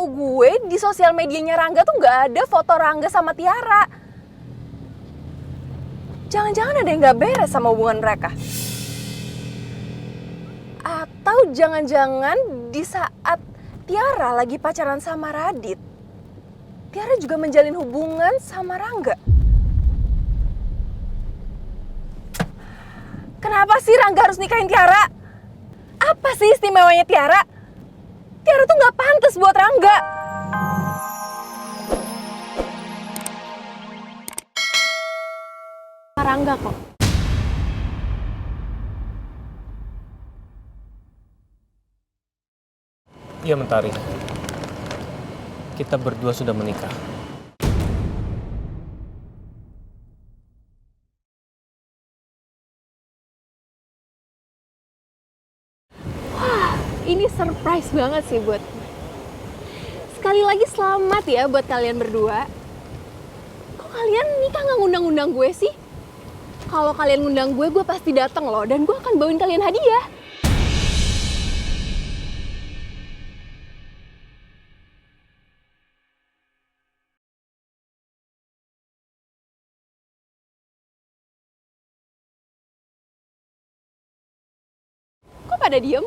setahu gue di sosial medianya Rangga tuh nggak ada foto Rangga sama Tiara. Jangan-jangan ada yang nggak beres sama hubungan mereka. Atau jangan-jangan di saat Tiara lagi pacaran sama Radit, Tiara juga menjalin hubungan sama Rangga. Kenapa sih Rangga harus nikahin Tiara? Apa sih istimewanya Tiara? Tiara tuh nggak pantas buat Rangga. Rangga kok. Iya Mentari, kita berdua sudah menikah. Ini surprise banget sih buat gue. Sekali lagi selamat ya buat kalian berdua. Kok kalian nikah nggak ngundang-undang gue sih? Kalau kalian ngundang gue pasti datang loh. Dan gue akan bawain kalian hadiah. Kok pada diem?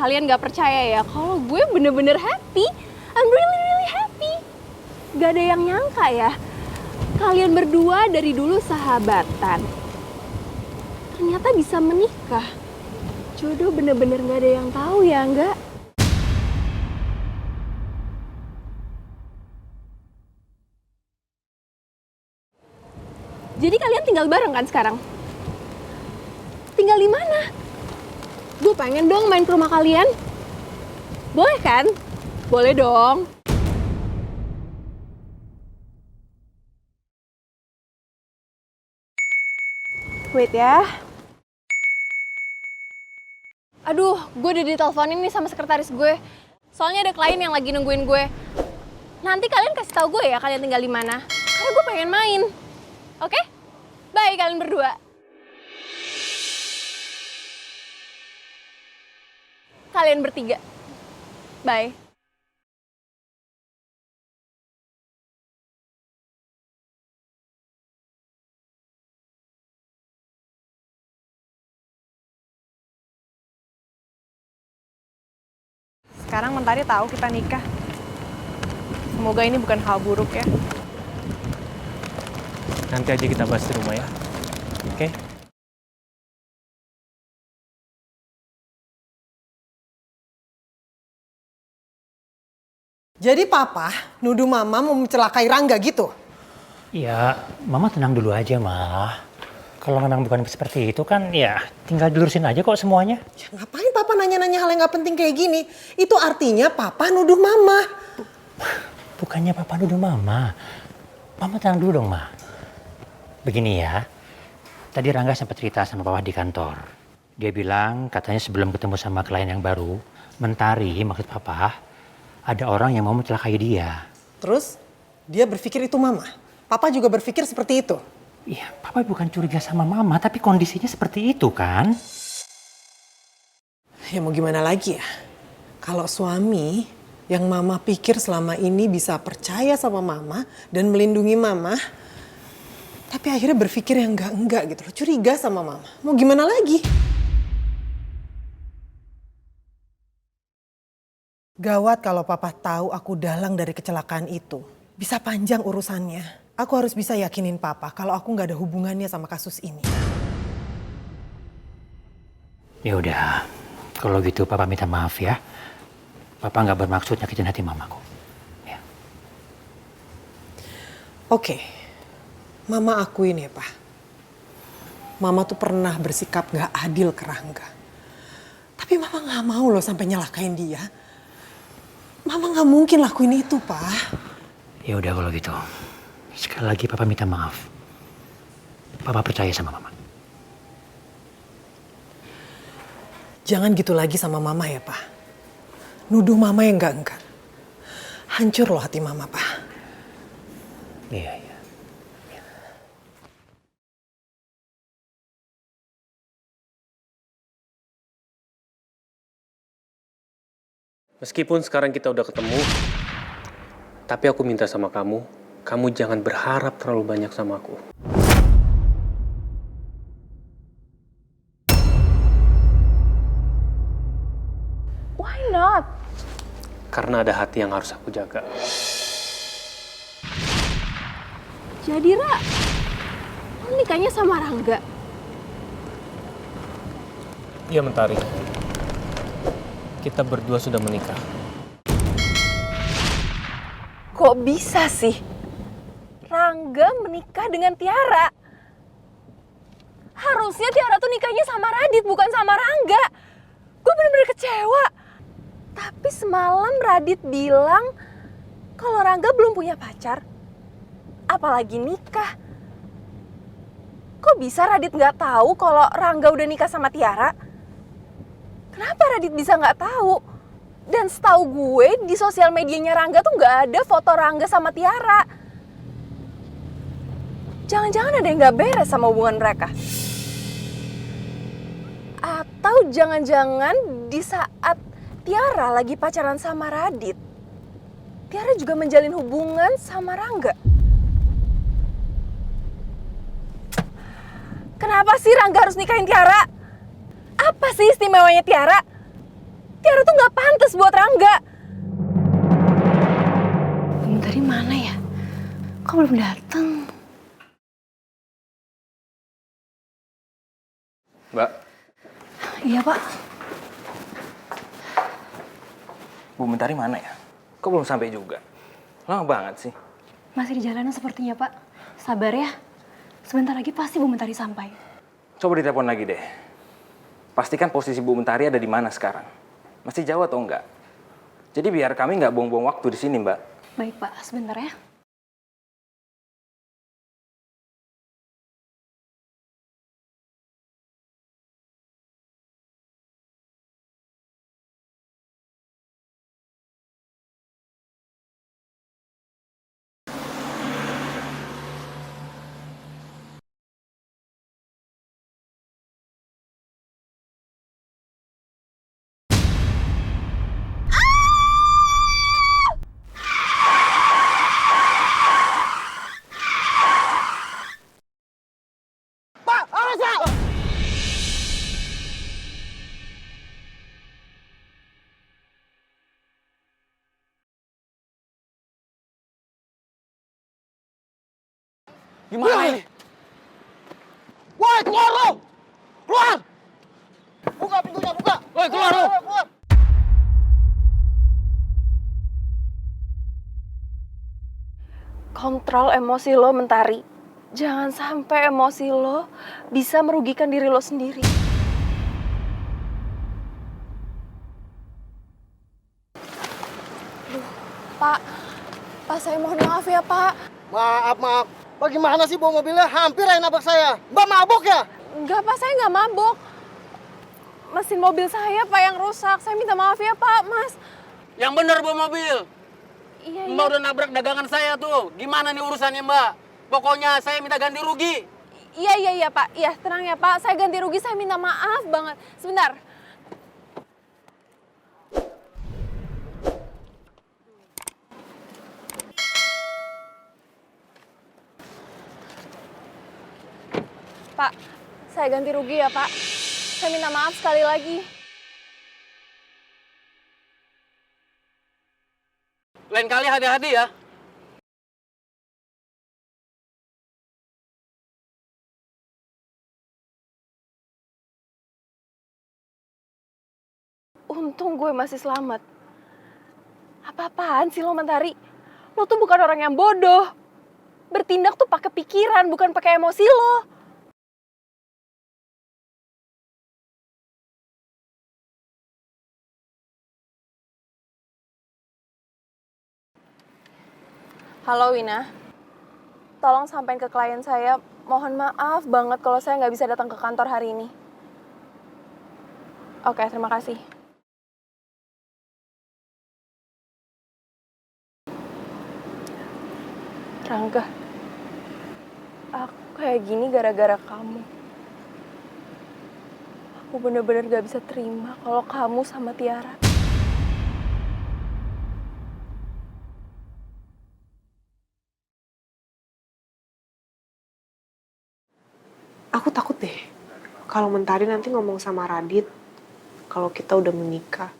Kalian gak percaya ya kalau gue bener-bener happy. I'm really happy. Gak ada yang nyangka ya. Kalian berdua dari dulu sahabatan. Ternyata bisa menikah. Jodoh bener-bener gak ada yang tahu ya, enggak? Jadi kalian tinggal bareng kan sekarang? Tinggal di mana? Gue pengen dong main ke rumah kalian. Boleh kan? Boleh dong. Wait ya. Aduh, gue udah diteleponin nih sama sekretaris gue. Soalnya ada klien yang lagi nungguin gue. Nanti kalian kasih tahu gue ya kalian tinggal di mana. Karena gue pengen main. Oke? Bye kalian berdua. Kalian bertiga. Bye. Sekarang Mentari tahu kita nikah. Semoga ini bukan hal buruk ya. Nanti aja kita bahas di rumah ya. Oke? Jadi papa nuduh mama mau mencelakai Rangga gitu? Ya, mama tenang dulu aja, Ma. Kalau memang bukan seperti itu kan ya tinggal dilurusin aja kok semuanya. Ya, ngapain papa nanya-nanya hal yang gak penting kayak gini? Itu artinya papa nuduh mama. Bukannya papa nuduh mama. Mama tenang dulu dong, Ma. Begini ya, tadi Rangga sempat cerita sama papa di kantor. Dia bilang katanya sebelum ketemu sama klien yang baru, Mentari, maksud papa, ada orang yang mau mencelakai dia. Terus dia berpikir itu mama. Papa juga berpikir seperti itu. Iya, papa bukan curiga sama mama, tapi kondisinya seperti itu kan? Ya mau gimana lagi ya? Kalau suami yang mama pikir selama ini bisa percaya sama mama dan melindungi mama, tapi akhirnya berpikir yang enggak gitu loh, curiga sama mama. Mau gimana lagi? Gawat kalau papa tahu aku dalang dari kecelakaan itu. Bisa panjang urusannya. Aku harus bisa yakinin papa kalau aku nggak ada hubungannya sama kasus ini. Ya udah, kalau gitu papa minta maaf ya. Papa nggak bermaksud nyakitin hati mamaku. Ya. Oke, mama akuin ya pak. Mama tuh pernah bersikap nggak adil ke Rangga. Tapi mama nggak mau loh sampai nyelakain dia. Mama nggak mungkin lakuin itu pak. Ya udah kalau gitu. Sekali lagi papa minta maaf. Papa percaya sama mama. Jangan gitu lagi sama mama ya pak. Nuduh mama yang enggak. Hancur loh hati mama pak. Iya. Meskipun sekarang kita udah ketemu, tapi aku minta sama kamu, kamu jangan berharap terlalu banyak sama aku. Why not? Karena ada hati yang harus aku jaga. Jadi Ra, lo nikahnya sama Rangga? Iya Mentari, kita berdua sudah menikah. Kok bisa sih Rangga menikah dengan Tiara? Harusnya Tiara tuh nikahnya sama Radit, bukan sama Rangga. Gue bener-bener kecewa. Tapi semalam Radit bilang kalau Rangga belum punya pacar, apalagi nikah. Kok bisa Radit nggak tahu kalau Rangga udah nikah sama Tiara? Kenapa Radit bisa nggak tahu? Dan setahu gue di sosial medianya Rangga tuh nggak ada foto Rangga sama Tiara. Jangan-jangan ada yang nggak beres sama hubungan mereka. Atau jangan-jangan di saat Tiara lagi pacaran sama Radit, Tiara juga menjalin hubungan sama Rangga. Kenapa sih Rangga harus nikahin Tiara? Apa sih istimewanya Tiara? Tiara tuh nggak pantas buat Rangga. Dari mana ya? Kok belum datang? Mbak, Iya Pak. Bu Mentari mana ya? Kok belum sampai juga? Lama banget sih. Masih di jalanan sepertinya, Pak. Sabar ya. Sebentar lagi pasti Bu Mentari sampai. Coba ditelepon lagi deh. Pastikan posisi Bu Mentari ada di mana sekarang. Masih jauh atau enggak? Jadi biar kami nggak buang-buang waktu di sini, Mbak. Baik, Pak. Sebentar ya. Gimana ini? Woi, keluar lo! Keluar! Buka pintunya, buka! Woi, keluar lo! Keluar! Kontrol emosi lo, Mentari. Jangan sampai emosi lo bisa merugikan diri lo sendiri. Pak, saya mohon maaf ya, Pak. Maaf, maaf. Bagaimana sih bawa mobilnya? Hampir aja nabrak saya. Mbak mabuk ya? Enggak, Pak, saya nggak mabuk. Mesin mobil saya, Pak, yang rusak. Saya minta maaf ya, Pak, Mas. Yang bener bawa mobil. Iya, Mbak udah nabrak dagangan saya tuh. Gimana nih urusannya, Mbak? Pokoknya saya minta ganti rugi. Iya, Pak. Iya, tenang ya, Pak. Saya ganti rugi, saya minta maaf banget. Sebentar. Pak, saya ganti rugi ya, Pak. Saya minta maaf sekali lagi. Lain kali hati-hati ya. Untung gue masih selamat. Apa-apaan sih lo, Mentari? Lo tuh bukan orang yang bodoh. Bertindak tuh pakai pikiran, bukan pakai emosi lo. Halo Wina, tolong sampaikan ke klien saya, mohon maaf banget kalau saya nggak bisa datang ke kantor hari ini. Oke, terima kasih. Rangga, aku kayak gini gara-gara kamu. Aku bener-bener gak bisa terima kalau kamu sama Tiara. Aku takut deh kalau Mentari nanti ngomong sama Radit kalau kita udah menikah.